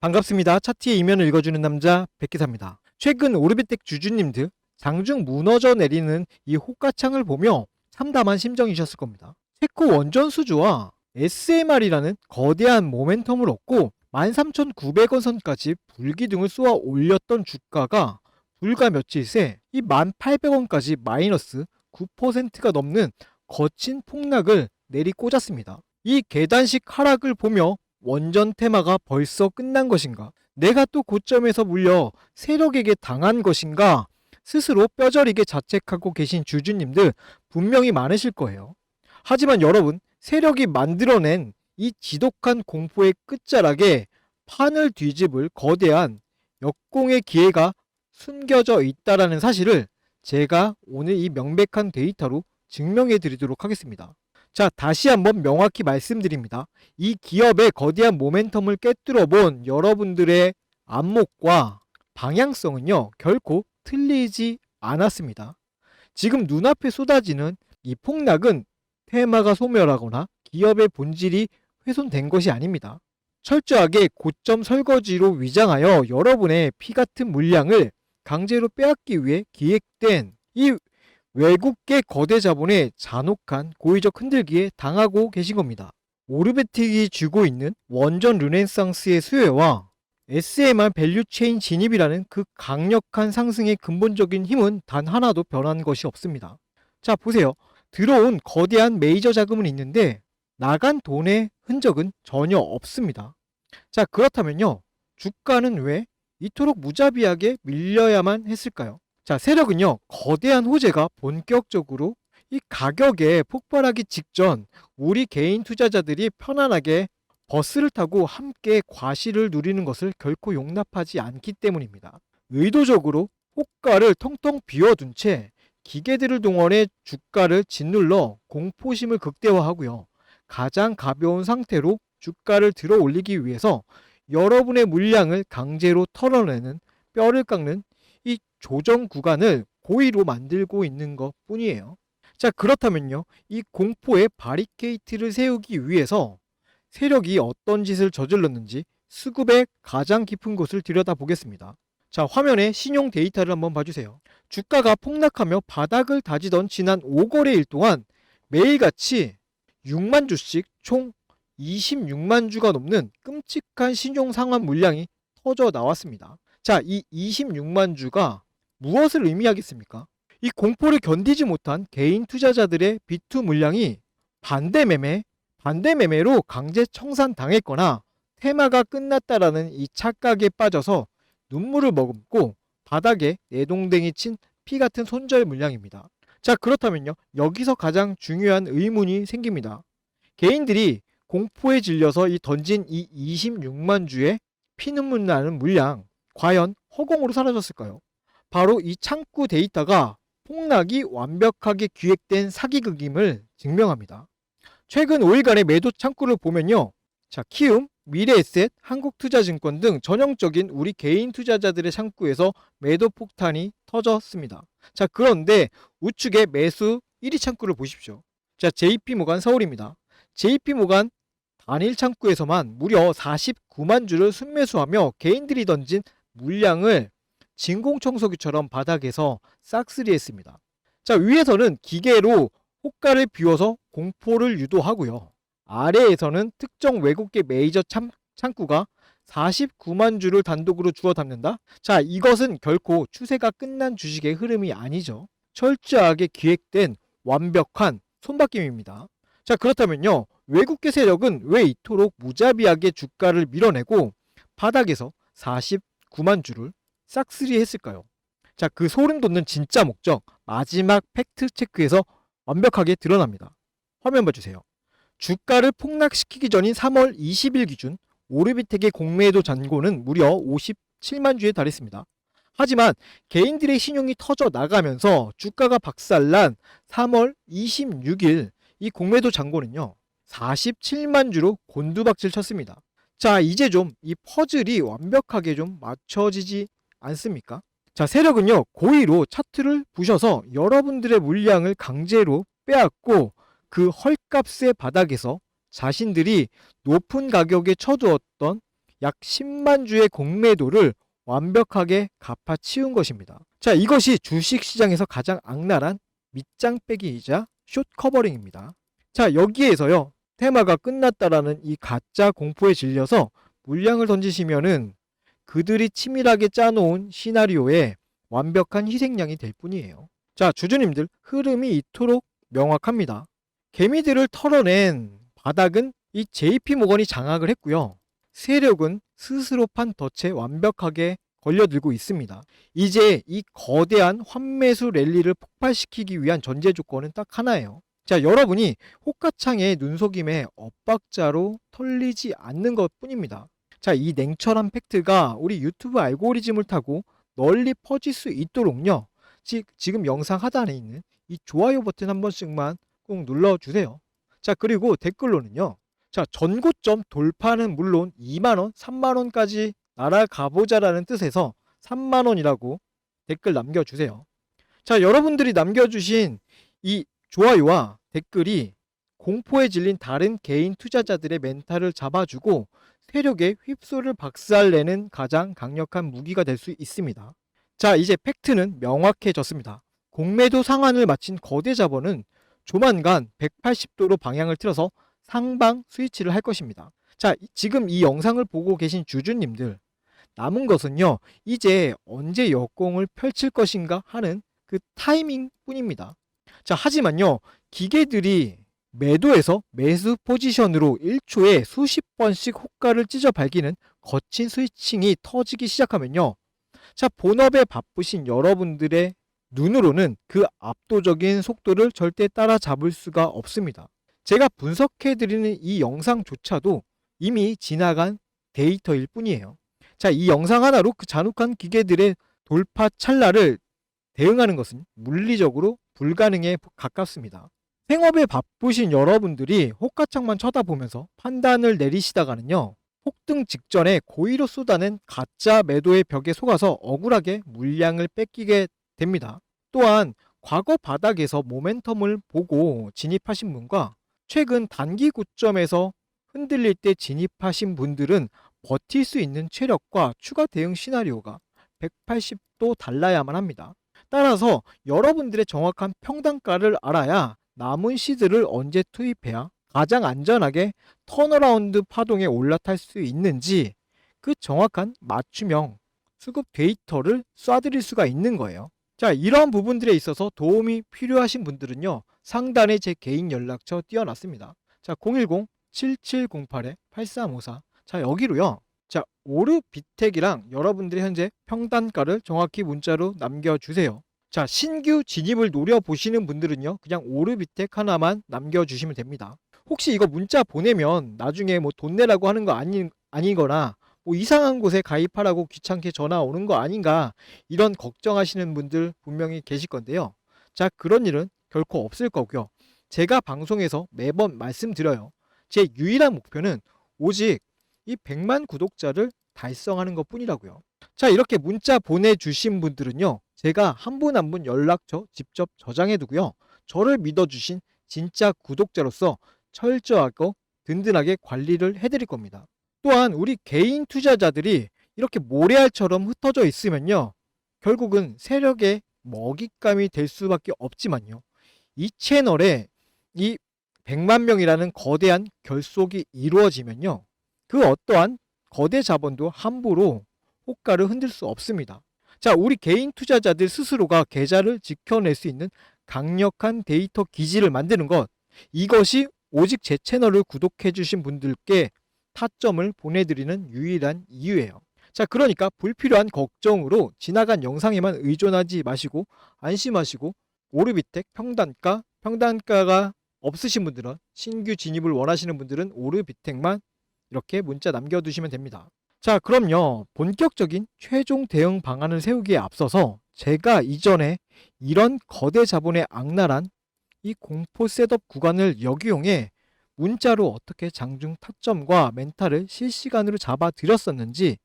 반갑습니다. 차트의 이면을 읽어주는 남자 백기사입니다. 최근 오르비텍 주주님들 장중 무너져 내리는 이 호가창을 보며 참담한 심정이셨을 겁니다. 체코 원전 수주와 SMR이라는 거대한 모멘텀을 얻고 13,900원 선까지 불기둥을 쏘아 올렸던 주가가 불과 며칠 새 이 1,800원까지 마이너스 9%가 넘는 거친 폭락을 내리꽂았습니다. 이 계단식 하락을 보며 원전 테마가 벌써 끝난 것인가? 내가 또 고점에서 물려 세력에게 당한 것인가? 스스로 뼈저리게 자책하고 계신 주주님들 분명히 많으실 거예요. 하지만 여러분, 세력이 만들어낸 이 지독한 공포의 끝자락에 판을 뒤집을 거대한 역공의 기회가 숨겨져 있다라는 사실을 제가 오늘 이 명백한 데이터로 증명해 드리도록 하겠습니다. 자, 다시 한번 명확히 말씀드립니다. 이 기업의 거대한 모멘텀을 꿰뚫어 본 여러분들의 안목과 방향성은요, 결코 틀리지 않았습니다. 지금 눈앞에 쏟아지는 이 폭락은 테마가 소멸하거나 기업의 본질이 훼손된 것이 아닙니다. 철저하게 고점 설거지로 위장하여 여러분의 피 같은 물량을 강제로 빼앗기 위해 기획된 이 외국계 거대 자본의 잔혹한 고의적 흔들기에 당하고 계신 겁니다. 오르베틱이 쥐고 있는 원전 르네상스의 수혜와 SMR 밸류체인 진입이라는 그 강력한 상승의 근본적인 힘은 단 하나도 변한 것이 없습니다. 자, 보세요. 들어온 거대한 메이저 자금은 있는데 나간 돈의 흔적은 전혀 없습니다. 자, 그렇다면요, 주가는 왜 이토록 무자비하게 밀려야만 했을까요? 자, 세력은요, 거대한 호재가 본격적으로 이 가격에 폭발하기 직전 우리 개인 투자자들이 편안하게 버스를 타고 함께 과실을 누리는 것을 결코 용납하지 않기 때문입니다. 의도적으로 호가를 텅텅 비워둔 채 기계들을 동원해 주가를 짓눌러 공포심을 극대화하고요, 가장 가벼운 상태로 주가를 들어 올리기 위해서 여러분의 물량을 강제로 털어내는, 뼈를 깎는 이 조정 구간을 고의로 만들고 있는 것 뿐이에요. 자, 그렇다면요, 이 공포의 바리케이트를 세우기 위해서 세력이 어떤 짓을 저질렀는지 수급의 가장 깊은 곳을 들여다보겠습니다. 자, 화면에 신용 데이터를 한번 봐주세요. 주가가 폭락하며 바닥을 다지던 지난 5거래일 동안 매일같이 6만 주씩 총 26만 주가 넘는 끔찍한 신용 상환 물량이 터져 나왔습니다. 자, 이 26만 주가 무엇을 의미하겠습니까? 이 공포를 견디지 못한 개인 투자자들의 비투 물량이 반대매매로 강제 청산당했거나 테마가 끝났다라는 이 착각에 빠져서 눈물을 머금고 바닥에 내동댕이 친 피 같은 손절 물량입니다. 자, 그렇다면요, 여기서 가장 중요한 의문이 생깁니다. 개인들이 공포에 질려서 던진 이 26만 주의 피눈물 나는 물량, 과연 허공으로 사라졌을까요? 바로 이 창구 데이터가 폭락이 완벽하게 기획된 사기극임을 증명합니다. 최근 5일간의 매도 창구를 보면요, 자, 키움, 미래에셋, 한국투자증권 등 전형적인 우리 개인 투자자들의 창구에서 매도 폭탄이 터졌습니다. 자, 그런데 우측의 매수 1위 창구를 보십시오. 자, JP모간 서울입니다. JP모간 단일 창구에서만 무려 49만 주를 순매수하며 개인들이 던진 물량을 진공청소기처럼 바닥에서 싹쓸이했습니다. 자, 위에서는 기계로 호가를 비워서 공포를 유도하고요, 아래에서는 특정 외국계 메이저 창구가 49만 주를 단독으로 주워 담는다? 자, 이것은 결코 추세가 끝난 주식의 흐름이 아니죠. 철저하게 기획된 완벽한 손바뀜입니다. 자, 그렇다면요, 외국계 세력은 왜 이토록 무자비하게 주가를 밀어내고 바닥에서 49만 주를 싹쓸이 했을까요? 자, 그 소름 돋는 진짜 목적, 마지막 팩트 체크에서 완벽하게 드러납니다. 화면 봐주세요. 주가를 폭락시키기 전인 3월 20일 기준 오르비텍의 공매도 잔고는 무려 57만 주에 달했습니다. 하지만 개인들의 신용이 터져 나가면서 주가가 박살난 3월 26일 이 공매도 잔고는요, 47만 주로 곤두박질 쳤습니다. 자, 이제 좀 이 퍼즐이 완벽하게 좀 맞춰지지 않습니까? 자, 세력은요, 고의로 차트를 부셔서 여러분들의 물량을 강제로 빼앗고 그 헐값의 바닥에서 자신들이 높은 가격에 쳐두었던 약 10만 주의 공매도를 완벽하게 갚아치운 것입니다. 자, 이것이 주식시장에서 가장 악랄한 밑장 빼기이자 숏 커버링입니다. 자, 여기에서요, 테마가 끝났다라는 이 가짜 공포에 질려서 물량을 던지시면은 그들이 치밀하게 짜놓은 시나리오에 완벽한 희생양이 될 뿐이에요. 자, 주주님들, 흐름이 이토록 명확합니다. 개미들을 털어낸 바닥은 이 JP모건이 장악을 했고요. 세력은 스스로 판 덫에 완벽하게 걸려들고 있습니다. 이제 이 거대한 환매수 랠리를 폭발시키기 위한 전제 조건은 딱 하나예요. 자, 여러분이 호가창의 눈속임에 엇박자로 털리지 않는 것 뿐입니다. 자, 이 냉철한 팩트가 우리 유튜브 알고리즘을 타고 널리 퍼질 수 있도록요, 지금 영상 하단에 있는 이 좋아요 버튼 한 번씩만 꼭 눌러주세요. 자, 그리고 댓글로는요, 자, 전고점 돌파는 물론 2만원, 3만원까지 날아가보자라는 뜻에서 3만원이라고 댓글 남겨주세요. 자, 여러분들이 남겨주신 이 좋아요와 댓글이 공포에 질린 다른 개인 투자자들의 멘탈을 잡아주고 세력의 휩소를 박살내는 가장 강력한 무기가 될 수 있습니다. 자, 이제 팩트는 명확해졌습니다. 공매도 상한을 마친 거대 자본은 조만간 180도로 방향을 틀어서 상방 스위치를 할 것입니다. 자, 지금 이 영상을 보고 계신 주주님들, 남은 것은요, 이제 언제 역공을 펼칠 것인가 하는 그 타이밍 뿐입니다. 자, 하지만요, 기계들이 매도에서 매수 포지션으로 1초에 수십 번씩 호가를 찢어 발기는 거친 스위칭이 터지기 시작하면요, 자, 본업에 바쁘신 여러분들의 눈으로는 그 압도적인 속도를 절대 따라잡을 수가 없습니다. 제가 분석해드리는 이 영상조차도 이미 지나간 데이터일 뿐이에요. 자, 이 영상 하나로 그 잔혹한 기계들의 돌파 찰나를 대응하는 것은 물리적으로 불가능에 가깝습니다. 생업에 바쁘신 여러분들이 호가창만 쳐다보면서 판단을 내리시다가는요, 폭등 직전에 고의로 쏟아낸 가짜 매도의 벽에 속아서 억울하게 물량을 뺏기게 됩니다. 또한 과거 바닥에서 모멘텀을 보고 진입하신 분과 최근 단기 고점에서 흔들릴 때 진입하신 분들은 버틸 수 있는 체력과 추가 대응 시나리오가 180도 달라야만 합니다. 따라서 여러분들의 정확한 평단가를 알아야 남은 시드를 언제 투입해야 가장 안전하게 턴어라운드 파동에 올라탈 수 있는지 그 정확한 맞춤형 수급 데이터를 쏴드릴 수가 있는 거예요. 자, 이러한 부분들에 있어서 도움이 필요하신 분들은요, 상단에 제 개인 연락처 띄워놨습니다. 자, 010-7708-8354. 자, 여기로요, 자, 오르비텍이랑 여러분들이 현재 평단가를 정확히 문자로 남겨주세요. 자, 신규 진입을 노려보시는 분들은요, 그냥 오르비텍 하나만 남겨주시면 됩니다. 혹시 이거 문자 보내면 나중에 뭐 돈 내라고 하는 거 아니거나 뭐 이상한 곳에 가입하라고 귀찮게 전화 오는 거 아닌가, 이런 걱정하시는 분들 분명히 계실 건데요. 자, 그런 일은 결코 없을 거고요. 제가 방송에서 매번 말씀드려요. 제 유일한 목표는 오직 이 100만 구독자를 달성하는 것 뿐이라고요. 자, 이렇게 문자 보내주신 분들은요, 제가 한 분 한 분 연락처 직접 저장해 두고요, 저를 믿어주신 진짜 구독자로서 철저하고 든든하게 관리를 해드릴 겁니다. 또한 우리 개인 투자자들이 이렇게 모래알처럼 흩어져 있으면요, 결국은 세력의 먹잇감이 될 수밖에 없지만요, 이 채널에 이 100만 명이라는 거대한 결속이 이루어지면요, 그 어떠한 거대 자본도 함부로 호가를 흔들 수 없습니다. 자, 우리 개인 투자자들 스스로가 계좌를 지켜낼 수 있는 강력한 데이터 기지를 만드는 것, 이것이 오직 제 채널을 구독해 주신 분들께 타점을 보내드리는 유일한 이유예요. 자, 그러니까 불필요한 걱정으로 지나간 영상에만 의존하지 마시고 안심하시고, 오르비텍 평단가가 없으신 분들은, 신규 진입을 원하시는 분들은 오르비텍만 이렇게 문자 남겨두시면 됩니다. 자, 그럼요, 본격적인 최종 대응 방안을 세우기에 앞서서 제가 이전에 이런 거대 자본의 악랄한 이 공포 셋업 구간을 역이용해 문자로 어떻게 장중 타점과 멘탈을 실시간으로 잡아드렸었는지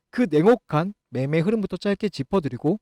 그 냉혹한 매매 흐름부터 짧게 짚어드리고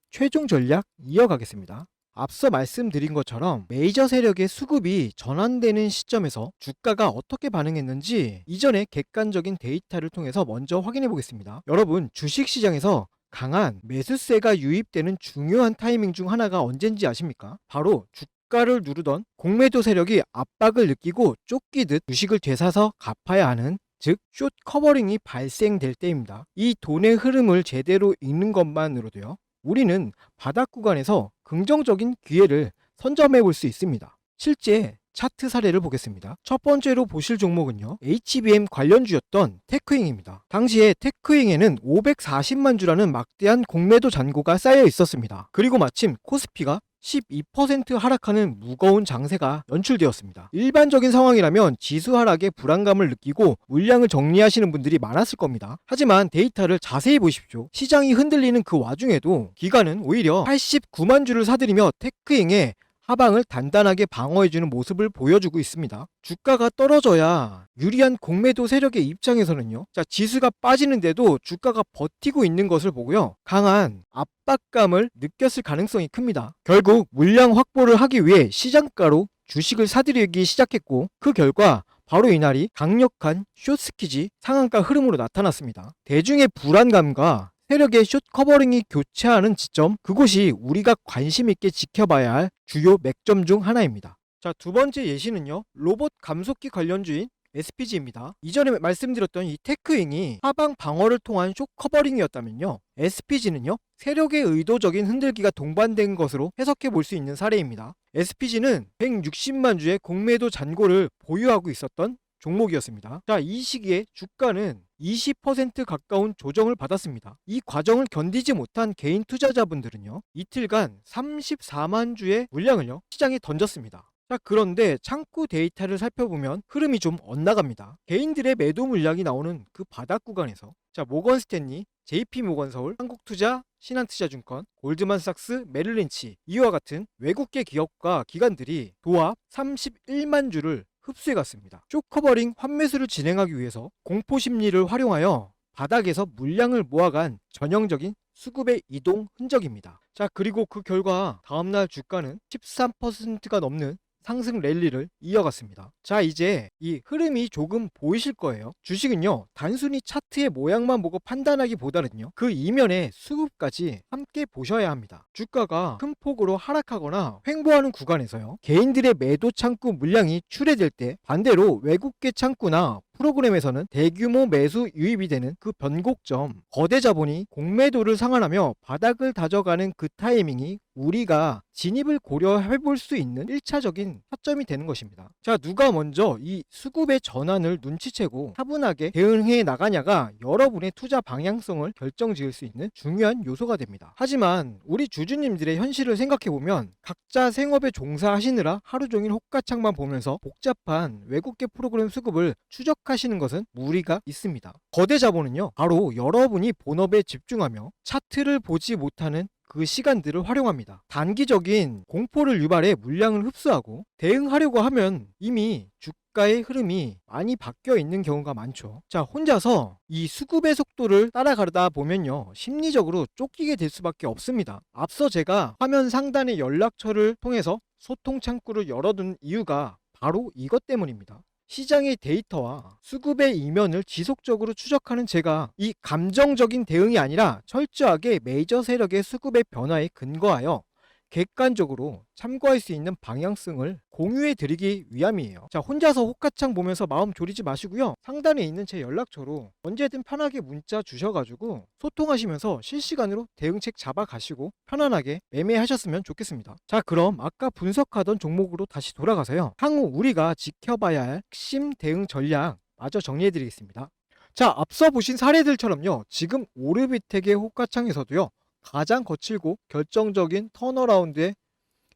최종 전략 이어가겠습니다. 앞서 말씀드린 것처럼 메이저 세력의 수급이 전환되는 시점에서 주가가 어떻게 반응했는지 이전의 객관적인 데이터를 통해서 먼저 확인해 보겠습니다. 여러분, 주식시장에서 강한 매수세가 유입되는 중요한 타이밍 중 하나가 언젠지 아십니까? 바로 주가를 누르던 공매도 세력이 압박을 느끼고 쫓기듯 주식을 되사서 갚아야 하는, 즉 숏 커버링이 발생될 때입니다. 이 돈의 흐름을 제대로 읽는 것만으로도요, 우리는 바닥 구간에서 긍정적인 기회를 선점해 볼 수 있습니다. 실제 차트 사례를 보겠습니다. 첫 번째로 보실 종목은요, HBM 관련주였던 테크잉입니다. 당시에 테크잉에는 540만 주라는 막대한 공매도 잔고가 쌓여 있었습니다. 그리고 마침 코스피가 12% 하락하는 무거운 장세가 연출되었습니다. 일반적인 상황이라면 지수 하락에 불안감을 느끼고 물량을 정리하시는 분들이 많았을 겁니다. 하지만 데이터를 자세히 보십시오. 시장이 흔들리는 그 와중에도 기관은 오히려 89만 주를 사들이며 테크잉의 하방을 단단하게 방어해주는 모습을 보여주고 있습니다. 주가가 떨어져야 유리한 공매도 세력의 입장에서는요, 지수가 빠지는데도 주가가 버티고 있는 것을 보고요, 강한 압박감을 느꼈을 가능성이 큽니다. 결국 물량 확보를 하기 위해 시장가로 주식을 사들이기 시작했고, 그 결과 바로 이날이 강력한 숏스키지 상한가 흐름으로 나타났습니다. 대중의 불안감과 세력의 숏 커버링이 교차하는 지점, 그곳이 우리가 관심 있게 지켜봐야 할 주요 맥점 중 하나입니다. 자, 두 번째 예시는요, 로봇 감속기 관련주인 SPG입니다. 이전에 말씀드렸던 이 테크잉이 하방 방어를 통한 숏 커버링이었다면요, SPG는요, 세력의 의도적인 흔들기가 동반된 것으로 해석해 볼 수 있는 사례입니다. SPG는 160만 주의 공매도 잔고를 보유하고 있었던 종목이었습니다. 자, 이 시기에 주가는 20% 가까운 조정을 받았습니다. 이 과정을 견디지 못한 개인 투자자분들은요, 이틀간 34만 주의 물량을요, 시장에 던졌습니다. 자, 그런데 창구 데이터를 살펴보면 흐름이 좀 엇나갑니다. 개인들의 매도 물량이 나오는 그 바닥 구간에서 모건스탠리, JP모건서울, 한국투자, 신한투자증권, 골드만삭스, 메릴린치, 이와 같은 외국계 기업과 기관들이 도합 31만 주를 흡수해갔습니다. 숏커버링 환매수를 진행하기 위해서 공포심리를 활용하여 바닥에서 물량을 모아간 전형적인 수급의 이동 흔적입니다. 자, 그리고 그 결과 다음날 주가는 13%가 넘는 상승 랠리를 이어갔습니다. 자, 이제 이 흐름이 조금 보이실 거예요. 주식은요, 단순히 차트의 모양만 보고 판단하기보다는요, 그 이면의 수급까지 함께 보셔야 합니다. 주가가 큰 폭으로 하락하거나 횡보하는 구간에서요, 개인들의 매도 창구 물량이 출회될 때 반대로 외국계 창구나 프로그램에서는 대규모 매수 유입이 되는 그 변곡점, 거대 자본이 공매도를 상환하며 바닥을 다져가는 그 타이밍이 우리가 진입을 고려해 볼 수 있는 1차적인 타점이 되는 것입니다. 자, 누가 먼저 이 수급의 전환을 눈치채고 차분하게 대응해 나가냐가 여러분의 투자 방향성을 결정지을 수 있는 중요한 요소가 됩니다. 하지만 우리 주주님들의 현실을 생각해보면 각자 생업에 종사하시느라 하루 종일 호가창만 보면서 복잡한 외국계 프로그램 수급을 추적하시는 것은 무리가 있습니다. 거대 자본은요, 바로 여러분이 본업에 집중하며 차트를 보지 못하는 그 시간들을 활용합니다. 단기적인 공포를 유발해 물량을 흡수하고 대응하려고 하면 이미 주가의 흐름이 많이 바뀌어 있는 경우가 많죠. 자, 혼자서 이 수급의 속도를 따라가다 보면요, 심리적으로 쫓기게 될 수밖에 없습니다. 앞서 제가 화면 상단의 연락처를 통해서 소통 창구를 열어둔 이유가 바로 이것 때문입니다. 시장의 데이터와 수급의 이면을 지속적으로 추적하는 제가 이 감정적인 대응이 아니라 철저하게 메이저 세력의 수급의 변화에 근거하여 객관적으로 참고할 수 있는 방향성을 공유해 드리기 위함이에요. 자, 혼자서 호가창 보면서 마음 졸이지 마시고요, 상단에 있는 제 연락처로 언제든 편하게 문자 주셔가지고 소통하시면서 실시간으로 대응책 잡아가시고 편안하게 매매하셨으면 좋겠습니다. 자, 그럼 아까 분석하던 종목으로 다시 돌아가서요, 향후 우리가 지켜봐야 할 핵심 대응 전략 마저 정리해 드리겠습니다. 자, 앞서 보신 사례들처럼요, 지금 오르비텍의 호가창에서도요, 가장 거칠고 결정적인 턴어라운드의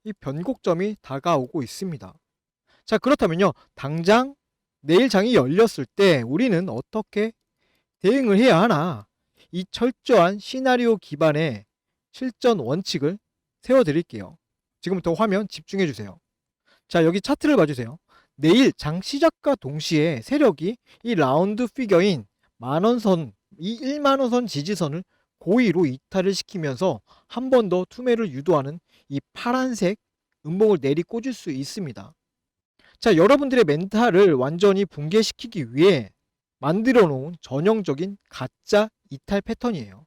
이 변곡점이 다가오고 있습니다. 자, 그렇다면요, 당장 내일 장이 열렸을 때 우리는 어떻게 대응을 해야 하나, 이 철저한 시나리오 기반의 실전 원칙을 세워드릴게요. 지금부터 화면 집중해 주세요. 자, 여기 차트를 봐주세요. 내일 장 시작과 동시에 세력이 이 라운드 피겨인 만원선, 이 1만원선 지지선을 고의로 이탈을 시키면서 한 번 더 투매를 유도하는 이 파란색 음봉을 내리 꽂을 수 있습니다. 자, 여러분들의 멘탈을 완전히 붕괴시키기 위해 만들어 놓은 전형적인 가짜 이탈 패턴이에요.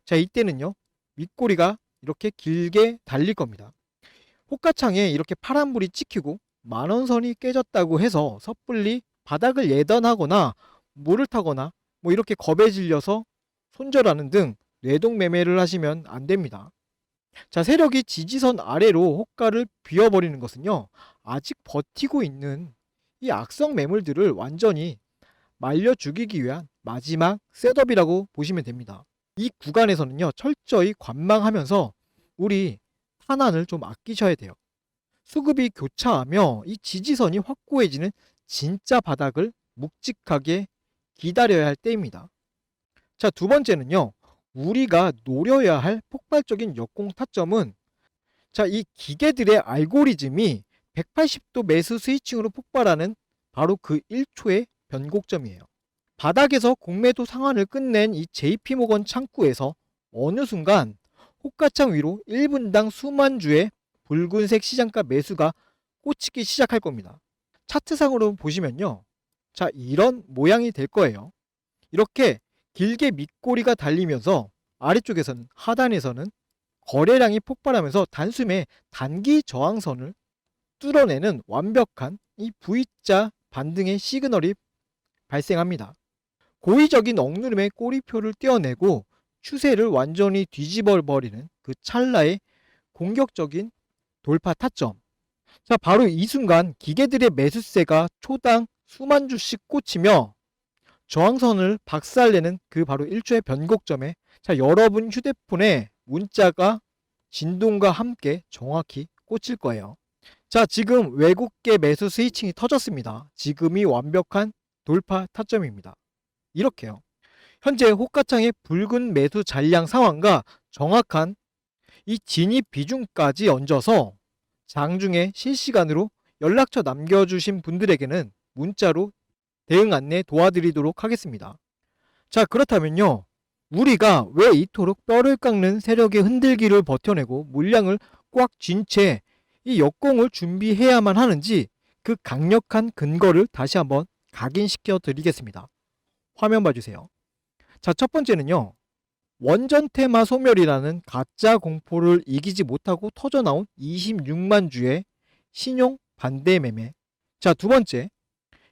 자, 이때는요, 윗꼬리가 이렇게 길게 달릴 겁니다. 호가창에 이렇게 파란불이 찍히고 만원선이 깨졌다고 해서 섣불리 바닥을 예단하거나 물을 타거나 뭐 이렇게 겁에 질려서 손절하는 등 뇌동매매를 하시면 안 됩니다. 자, 세력이 지지선 아래로 호가를 비워버리는 것은요, 아직 버티고 있는 이 악성 매물들을 완전히 말려 죽이기 위한 마지막 셋업이라고 보시면 됩니다. 이 구간에서는요, 철저히 관망하면서 우리 탄환을 좀 아끼셔야 돼요. 수급이 교차하며 이 지지선이 확고해지는 진짜 바닥을 묵직하게 기다려야 할 때입니다. 자, 두 번째는요, 우리가 노려야 할 폭발적인 역공 타점은, 자, 이 기계들의 알고리즘이 180도 매수 스위칭으로 폭발하는 바로 그 1초의 변곡점이에요. 바닥에서 공매도 상한을 끝낸 이 JP모건 창구에서 어느 순간 호가창 위로 1분당 수만 주의 붉은색 시장가 매수가 꽂히기 시작할 겁니다. 차트상으로 보시면요, 자, 이런 모양이 될 거예요. 이렇게 길게 밑꼬리가 달리면서 아래쪽에서는, 하단에서는 거래량이 폭발하면서 단숨에 단기 저항선을 뚫어내는 완벽한 이 V자 반등의 시그널이 발생합니다. 고의적인 억누름의 꼬리표를 떼어내고 추세를 완전히 뒤집어 버리는 그 찰나의 공격적인 돌파 타점. 자, 바로 이 순간 기계들의 매수세가 초당 수만 주씩 꽂히며 저항선을 박살내는 그 바로 1초의 변곡점에, 자, 여러분 휴대폰에 문자가 진동과 함께 정확히 꽂힐 거예요. 자, 지금 외국계 매수 스위칭이 터졌습니다. 지금이 완벽한 돌파 타점입니다. 이렇게요. 현재 호가창의 붉은 매수 잔량 상황과 정확한 이 진입 비중까지 얹어서 장중에 실시간으로 연락처 남겨주신 분들에게는 문자로 대응 안내 도와드리도록 하겠습니다. 자, 그렇다면요, 우리가 왜 이토록 뼈를 깎는 세력의 흔들기를 버텨내고 물량을 꽉 쥔 채 이 역공을 준비해야만 하는지 그 강력한 근거를 다시 한번 각인시켜 드리겠습니다. 화면 봐주세요. 자, 첫 번째는요, 원전 테마 소멸이라는 가짜 공포를 이기지 못하고 터져나온 26만 주의 신용 반대 매매. 자, 두 번째,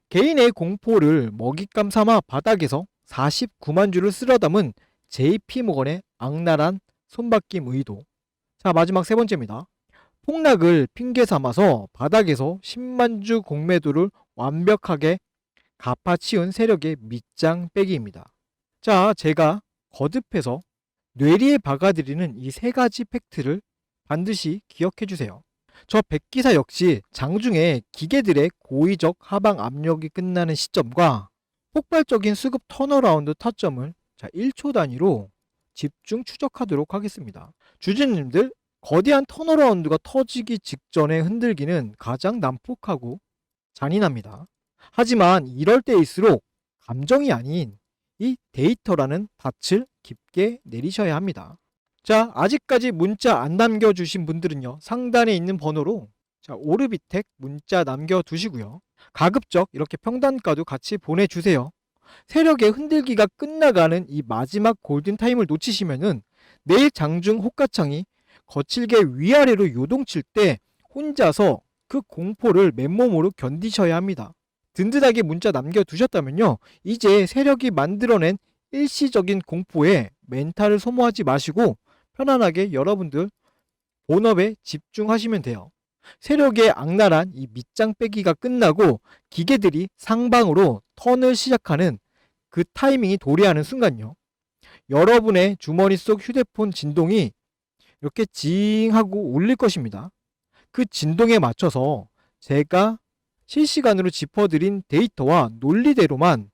개인의 공포를 먹잇감 삼아 바닥에서 49만 주를 쓸어 담은 JP모건의 악랄한 손바뀜 의도. 자, 마지막 세 번째입니다. 폭락을 핑계 삼아서 바닥에서 10만 주 공매도를 완벽하게 갚아치운 세력의 밑장 빼기입니다. 자, 제가 거듭해서 뇌리에 박아드리는 이 세 가지 팩트를 반드시 기억해 주세요. 저 백기사 역시 장중에 기계들의 고의적 하방 압력이 끝나는 시점과 폭발적인 수급 턴어라운드 타점을 1초 단위로 집중 추적하도록 하겠습니다. 주주님들, 거대한 턴어라운드가 터지기 직전의 흔들기는 가장 난폭하고 잔인합니다. 하지만 이럴 때일수록 감정이 아닌 이 데이터라는 닻을 깊게 내리셔야 합니다. 자, 아직까지 문자 안 남겨주신 분들은요, 상단에 있는 번호로 오르비텍 문자 남겨두시고요, 가급적 이렇게 평단가도 같이 보내주세요. 세력의 흔들기가 끝나가는 이 마지막 골든타임을 놓치시면은 내일 장중 호가창이 거칠게 위아래로 요동칠 때 혼자서 그 공포를 맨몸으로 견디셔야 합니다. 든든하게 문자 남겨두셨다면요, 이제 세력이 만들어낸 일시적인 공포에 멘탈을 소모하지 마시고 편안하게 여러분들 본업에 집중하시면 돼요. 세력의 악랄한 이 밑장 빼기가 끝나고 기계들이 상방으로 턴을 시작하는 그 타이밍이 도래하는 순간요, 여러분의 주머니 속 휴대폰 진동이 이렇게 징 하고 울릴 것입니다. 그 진동에 맞춰서 제가 실시간으로 짚어드린 데이터와 논리대로만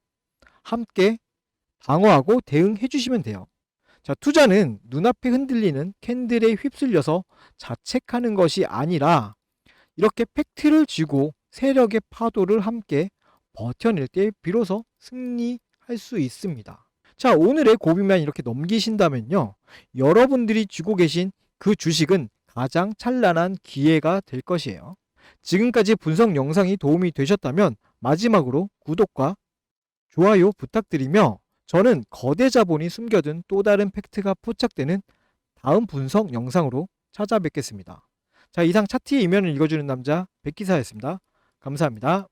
함께 방어하고 대응해 주시면 돼요. 자, 투자는 눈앞에 흔들리는 캔들에 휩쓸려서 자책하는 것이 아니라 이렇게 팩트를 쥐고 세력의 파도를 함께 버텨낼 때 비로소 승리할 수 있습니다. 자, 오늘의 고비만 이렇게 넘기신다면요, 여러분들이 쥐고 계신 그 주식은 가장 찬란한 기회가 될 것이에요. 지금까지 분석 영상이 도움이 되셨다면 마지막으로 구독과 좋아요 부탁드리며 저는 거대 자본이 숨겨둔 또 다른 팩트가 포착되는 다음 분석 영상으로 찾아뵙겠습니다. 자, 이상 차트의 이면을 읽어주는 남자 백기사였습니다. 감사합니다.